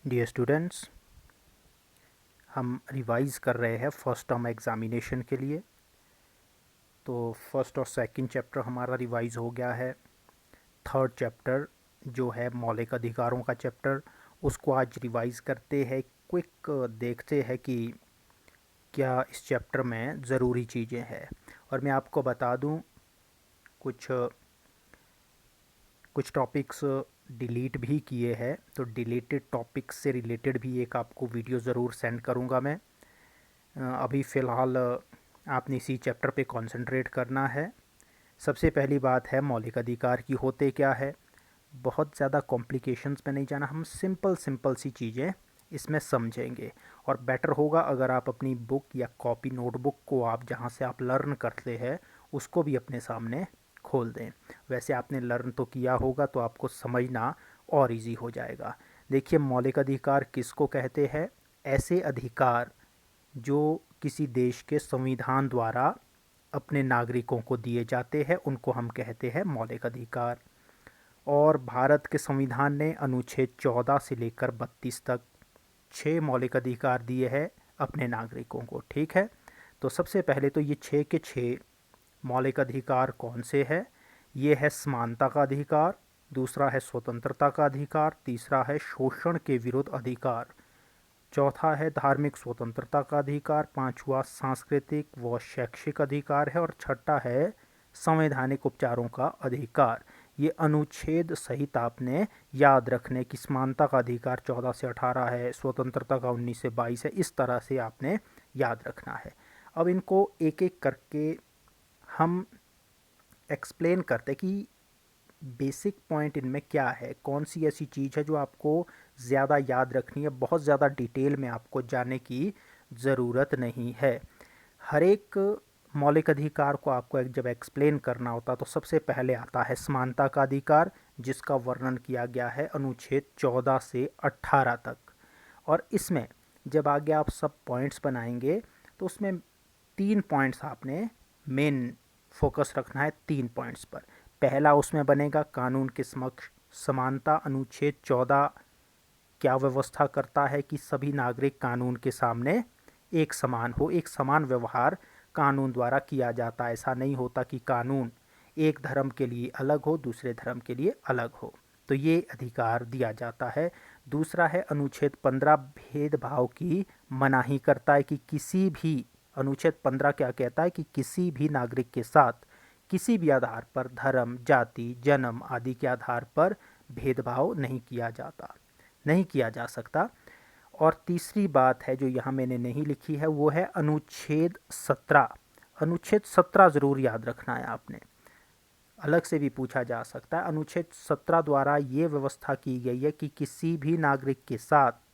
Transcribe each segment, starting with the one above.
Dear students, हम revise कर रहे हैं फर्स्ट टर्म एग्ज़ामिनेशन के लिए। तो फर्स्ट और सेकंड चैप्टर हमारा रिवाइज़ हो गया है। थर्ड चैप्टर जो है मौलिक अधिकारों का चैप्टर, उसको आज रिवाइज़ करते हैं। क्विक देखते हैं कि क्या इस चैप्टर में ज़रूरी चीज़ें हैं। और मैं आपको बता दूं, कुछ कुछ टॉपिक्स डिलीट भी किए हैं, तो डिलीटेड टॉपिक्स से रिलेटेड भी एक आपको वीडियो ज़रूर सेंड करूंगा मैं। अभी फ़िलहाल आपने इसी चैप्टर पे कंसंट्रेट करना है। सबसे पहली बात है मौलिक अधिकार की होते क्या है। बहुत ज़्यादा कॉम्प्लिकेशंस में नहीं जाना, हम सिंपल सिंपल सी चीज़ें इसमें समझेंगे। और बेटर होगा अगर आप अपनी बुक या कॉपी नोटबुक को आप जहाँ से आप लर्न करते हैं उसको भी अपने सामने खोल दें। वैसे आपने लर्न तो किया होगा तो आपको समझना और इजी हो जाएगा। देखिए, मौलिक अधिकार किसको कहते हैं? ऐसे अधिकार जो किसी देश के संविधान द्वारा अपने नागरिकों को दिए जाते हैं उनको हम कहते हैं मौलिक अधिकार। और भारत के संविधान ने अनुच्छेद 14 से लेकर 32 तक 6 मौलिक अधिकार दिए हैं अपने नागरिकों को। ठीक है, तो सबसे पहले तो ये 6 के 6 मौलिक अधिकार कौन से हैं? ये है समानता का अधिकार, दूसरा है स्वतंत्रता का अधिकार, तीसरा है शोषण के विरुद्ध अधिकार, चौथा है धार्मिक स्वतंत्रता का अधिकार, पांचवा सांस्कृतिक व शैक्षिक अधिकार है, और छठा है संवैधानिक उपचारों का अधिकार। ये अनुच्छेद सहित आपने याद रखने की समानता का अधिकार 14 से 18 है, स्वतंत्रता का 19 से 22 है। इस तरह से आपने याद रखना है। अब इनको एक एक करके हम एक्सप्लेन करते कि बेसिक पॉइंट इनमें क्या है, कौन सी ऐसी चीज़ है जो आपको ज़्यादा याद रखनी है, बहुत ज़्यादा डिटेल में आपको जानने की ज़रूरत नहीं है। हर एक मौलिक अधिकार को आपको जब एक्सप्लेन करना होता तो सबसे पहले आता है समानता का अधिकार, जिसका वर्णन किया गया है अनुच्छेद 14 से 18 तक। और इसमें जब आगे आप सब पॉइंट्स बनाएंगे तो उसमें 3 पॉइंट्स आपने मेन फोकस रखना है, 3 पॉइंट्स पर। पहला उसमें बनेगा कानून के समक्ष समानता। अनुच्छेद 14 क्या व्यवस्था करता है कि सभी नागरिक कानून के सामने एक समान हो, एक समान व्यवहार कानून द्वारा किया जाता है। ऐसा नहीं होता कि कानून एक धर्म के लिए अलग हो, दूसरे धर्म के लिए अलग हो। तो ये अधिकार दिया जाता है। दूसरा है अनुच्छेद 15 भेदभाव की मनाही करता है कि किसी भी, अनुच्छेद 15 क्या कहता है कि किसी भी नागरिक के साथ किसी भी आधार पर, धर्म, जाति, जन्म आदि के आधार पर भेदभाव नहीं किया जाता, नहीं किया जा सकता। और तीसरी बात है जो यहाँ मैंने नहीं लिखी है, वो है अनुच्छेद 17। अनुच्छेद 17 ज़रूर याद रखना है आपने, अलग से भी पूछा जा सकता है। अनुच्छेद 17 द्वारा ये व्यवस्था की गई है कि किसी भी नागरिक के साथ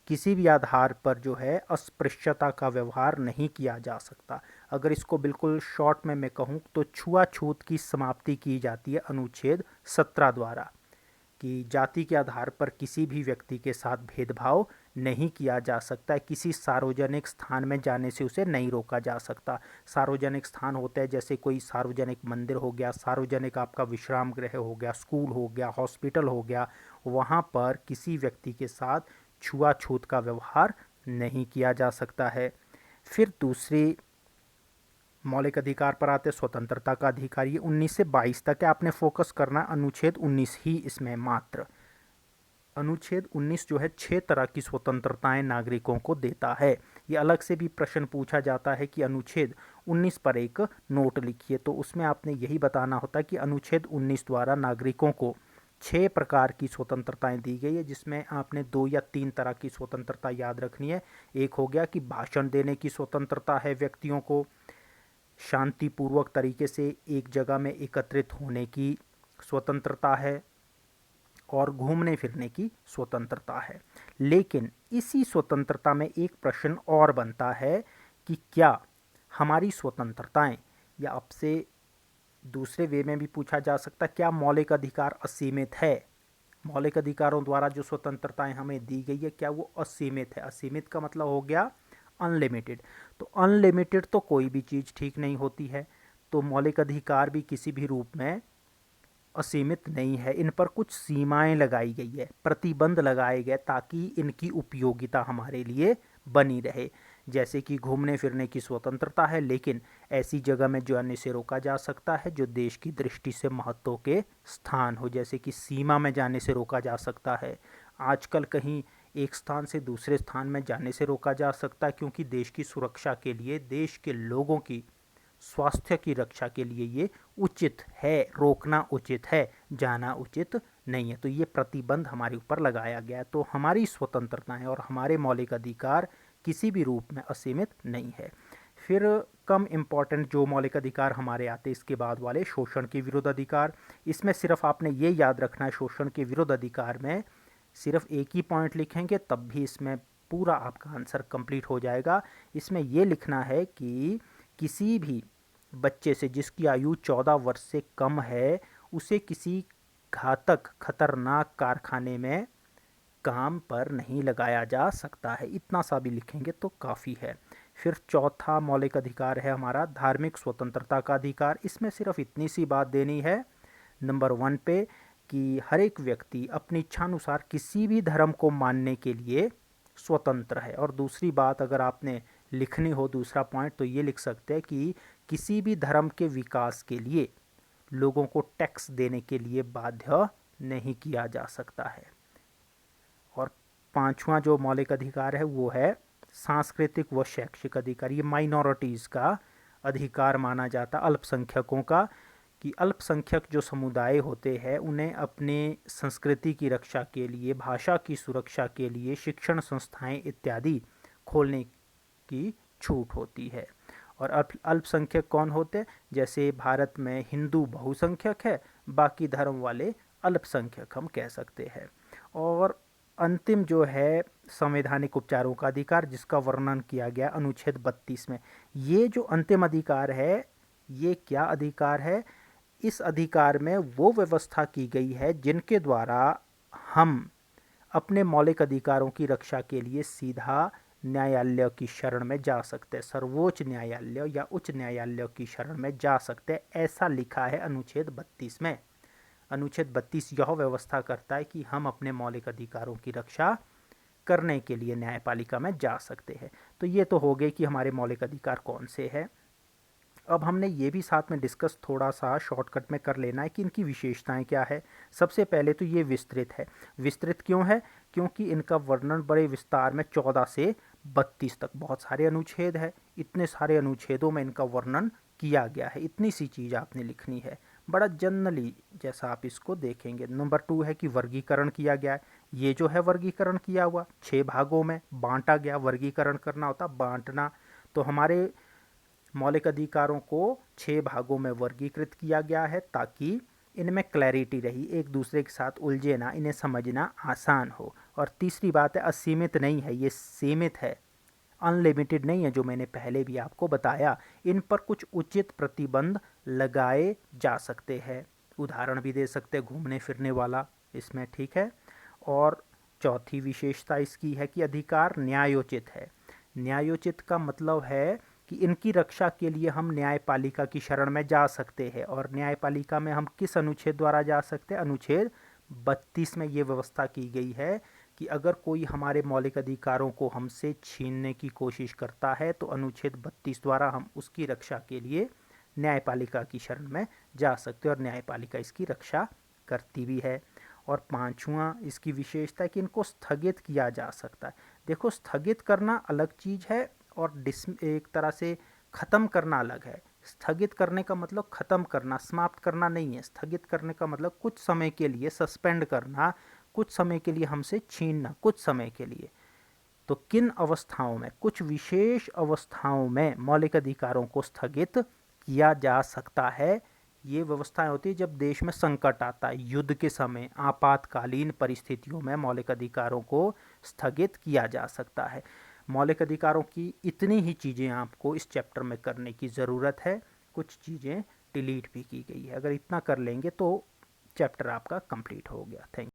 किसी भी आधार पर जो है अस्पृश्यता का व्यवहार नहीं किया जा सकता। अगर इसको बिल्कुल शॉर्ट में मैं कहूँ तो छुआछूत की समाप्ति की जाती है अनुच्छेद 17 द्वारा, कि जाति के आधार पर किसी भी व्यक्ति के साथ भेदभाव नहीं किया जा सकता है। किसी सार्वजनिक स्थान में जाने से उसे नहीं रोका जा सकता। सार्वजनिक स्थान होते हैं जैसे कोई सार्वजनिक मंदिर हो गया, सार्वजनिक आपका विश्राम गृह हो गया, स्कूल हो गया, हॉस्पिटल हो गया, वहाँ पर किसी व्यक्ति के साथ छुआछूत का व्यवहार नहीं किया जा सकता है। फिर दूसरी मौलिक अधिकार पर आते स्वतंत्रता का अधिकार, ये 19 से 22 तक है। आपने फोकस करना अनुच्छेद 19 ही इसमें मात्र। अनुच्छेद 19 जो है 6 तरह की स्वतंत्रताएं नागरिकों को देता है। ये अलग से भी प्रश्न पूछा जाता है कि अनुच्छेद 19 पर एक नोट लिखिए, तो उसमें आपने यही बताना होता है कि अनुच्छेद 19 द्वारा नागरिकों को 6 प्रकार की स्वतंत्रताएं दी गई है, जिसमें आपने 2 या 3 तरह की स्वतंत्रता याद रखनी है। एक हो गया कि भाषण देने की स्वतंत्रता है व्यक्तियों को, शांतिपूर्वक तरीके से एक जगह में एकत्रित होने की स्वतंत्रता है, और घूमने फिरने की स्वतंत्रता है। लेकिन इसी स्वतंत्रता में एक प्रश्न और बनता है कि क्या हमारी स्वतंत्रताएं, या आपसे दूसरे वे में भी पूछा जा सकता है, क्या मौलिक अधिकार असीमित है? मौलिक अधिकारों द्वारा जो स्वतंत्रताएं हमें दी गई है क्या वो असीमित है? असीमित का मतलब हो गया अनलिमिटेड। तो अनलिमिटेड तो कोई भी चीज़ ठीक नहीं होती है। तो मौलिक अधिकार भी किसी भी रूप में असीमित नहीं है, इन पर कुछ सीमाएं लगाई गई है, प्रतिबंध लगाए गए ताकि इनकी उपयोगिता हमारे लिए बनी रहे। जैसे कि घूमने फिरने की स्वतंत्रता है, लेकिन ऐसी जगह में जाने से रोका जा सकता है जो देश की दृष्टि से महत्व के स्थान हो। जैसे कि सीमा में जाने से रोका जा सकता है। आजकल कहीं एक स्थान से दूसरे स्थान में जाने से रोका जा सकता है, क्योंकि देश की सुरक्षा के लिए, देश के लोगों की स्वास्थ्य की रक्षा के लिए ये उचित है, रोकना उचित है, जाना उचित नहीं है। तो ये प्रतिबंध हमारे ऊपर लगाया गया है। तो हमारी स्वतंत्रताएं और हमारे मौलिक अधिकार किसी भी रूप में असीमित नहीं है। फिर कम इम्पॉर्टेंट जो मौलिक अधिकार हमारे आते इसके बाद वाले, शोषण के विरुद्ध अधिकार। इसमें सिर्फ आपने ये याद रखना है, शोषण के विरुद्ध अधिकार में सिर्फ एक ही पॉइंट लिखेंगे तब भी इसमें पूरा आपका आंसर कंप्लीट हो जाएगा। इसमें ये लिखना है कि किसी भी बच्चे से जिसकी आयु 14 वर्ष से कम है, उसे किसी घातक खतरनाक कारखाने में काम पर नहीं लगाया जा सकता है। इतना सा भी लिखेंगे तो काफ़ी है। फिर चौथा मौलिक अधिकार है हमारा धार्मिक स्वतंत्रता का अधिकार। इसमें सिर्फ इतनी सी बात देनी है नंबर 1 पे कि हर एक व्यक्ति अपनी इच्छानुसार किसी भी धर्म को मानने के लिए स्वतंत्र है। और दूसरी बात अगर आपने लिखनी हो, दूसरा पॉइंट, तो ये लिख सकते हैं कि किसी भी धर्म के विकास के लिए लोगों को टैक्स देने के लिए बाध्य नहीं किया जा सकता है। और पांचवा जो मौलिक अधिकार है वो है सांस्कृतिक व शैक्षिक अधिकार। ये माइनॉरिटीज़ का अधिकार माना जाता, अल्पसंख्यकों का, कि अल्पसंख्यक जो समुदाय होते हैं उन्हें अपने संस्कृति की रक्षा के लिए, भाषा की सुरक्षा के लिए शिक्षण संस्थाएं इत्यादि खोलने की छूट होती है। और अल्पसंख्यक कौन होते हैं? जैसे भारत में हिंदू बहुसंख्यक है, बाकी धर्म वाले अल्पसंख्यक हम कह सकते हैं। और अंतिम जो है संवैधानिक उपचारों का अधिकार, जिसका वर्णन किया गया अनुच्छेद 32 में। ये जो अंतिम अधिकार है, ये क्या अधिकार है? इस अधिकार में वो व्यवस्था की गई है जिनके द्वारा हम अपने मौलिक अधिकारों की रक्षा के लिए सीधा न्यायालय की शरण में जा सकते हैं, सर्वोच्च न्यायालय या उच्च न्यायालय की शरण में जा सकते हैं। ऐसा लिखा है अनुच्छेद 32 में। अनुच्छेद 32 यह व्यवस्था करता है कि हम अपने मौलिक अधिकारों की रक्षा करने के लिए न्यायपालिका में जा सकते हैं। तो ये तो हो गए कि हमारे मौलिक अधिकार कौन से हैं। अब हमने ये भी साथ में डिस्कस थोड़ा सा शॉर्टकट में कर लेना है कि इनकी विशेषताएं क्या है। सबसे पहले तो ये विस्तृत है। विस्तृत क्यों है? क्योंकि इनका वर्णन बड़े विस्तार में 14 से 32 तक बहुत सारे अनुच्छेद है। इतने सारे अनुच्छेदों में इनका वर्णन किया गया है। इतनी सी चीज़ आपने लिखनी है, बड़ा जनरली जैसा आप इसको देखेंगे। नंबर 2 है कि वर्गीकरण किया गया है। ये जो है वर्गीकरण किया हुआ 6 भागों में बांटा गया। वर्गीकरण करना होता बांटना। तो हमारे मौलिक अधिकारों को 6 भागों में वर्गीकृत किया गया है ताकि इनमें क्लैरिटी रही, एक दूसरे के साथ उलझे ना, इन्हें समझना आसान हो। और तीसरी बात है असीमित नहीं है, ये सीमित है, अनलिमिटेड नहीं है, जो मैंने पहले भी आपको बताया। इन पर कुछ उचित प्रतिबंध लगाए जा सकते हैं। उदाहरण भी दे सकते हैं घूमने फिरने वाला इसमें, ठीक है। और चौथी विशेषता इसकी है कि अधिकार न्यायोचित है। न्यायोचित का मतलब है कि इनकी रक्षा के लिए हम न्यायपालिका की शरण में जा सकते हैं। और न्यायपालिका में हम किस अनुच्छेद द्वारा जा सकते हैं? अनुच्छेद 32 में ये व्यवस्था की गई है कि अगर कोई हमारे मौलिक अधिकारों को हमसे छीनने की कोशिश करता है तो अनुच्छेद 32 द्वारा हम उसकी रक्षा के लिए न्यायपालिका की शरण में जा सकते हैं और न्यायपालिका इसकी रक्षा करती भी है। और पांचवा इसकी विशेषता है कि इनको स्थगित किया जा सकता है। देखो, स्थगित करना अलग चीज़ है और एक तरह से ख़त्म करना अलग है। स्थगित करने का मतलब ख़त्म करना, समाप्त करना नहीं है। स्थगित करने का मतलब कुछ समय के लिए सस्पेंड करना, कुछ समय के लिए हमसे छीनना, कुछ समय के लिए। तो किन अवस्थाओं में? कुछ विशेष अवस्थाओं में मौलिक अधिकारों को स्थगित किया जा सकता है। ये व्यवस्थाएं होती है जब देश में संकट आता है, युद्ध के समय, आपातकालीन परिस्थितियों में मौलिक अधिकारों को स्थगित किया जा सकता है। मौलिक अधिकारों की इतनी ही चीज़ें आपको इस चैप्टर में करने की ज़रूरत है। कुछ चीज़ें डिलीट भी की गई है। अगर इतना कर लेंगे तो चैप्टर आपका कंप्लीट हो गया। Thank you.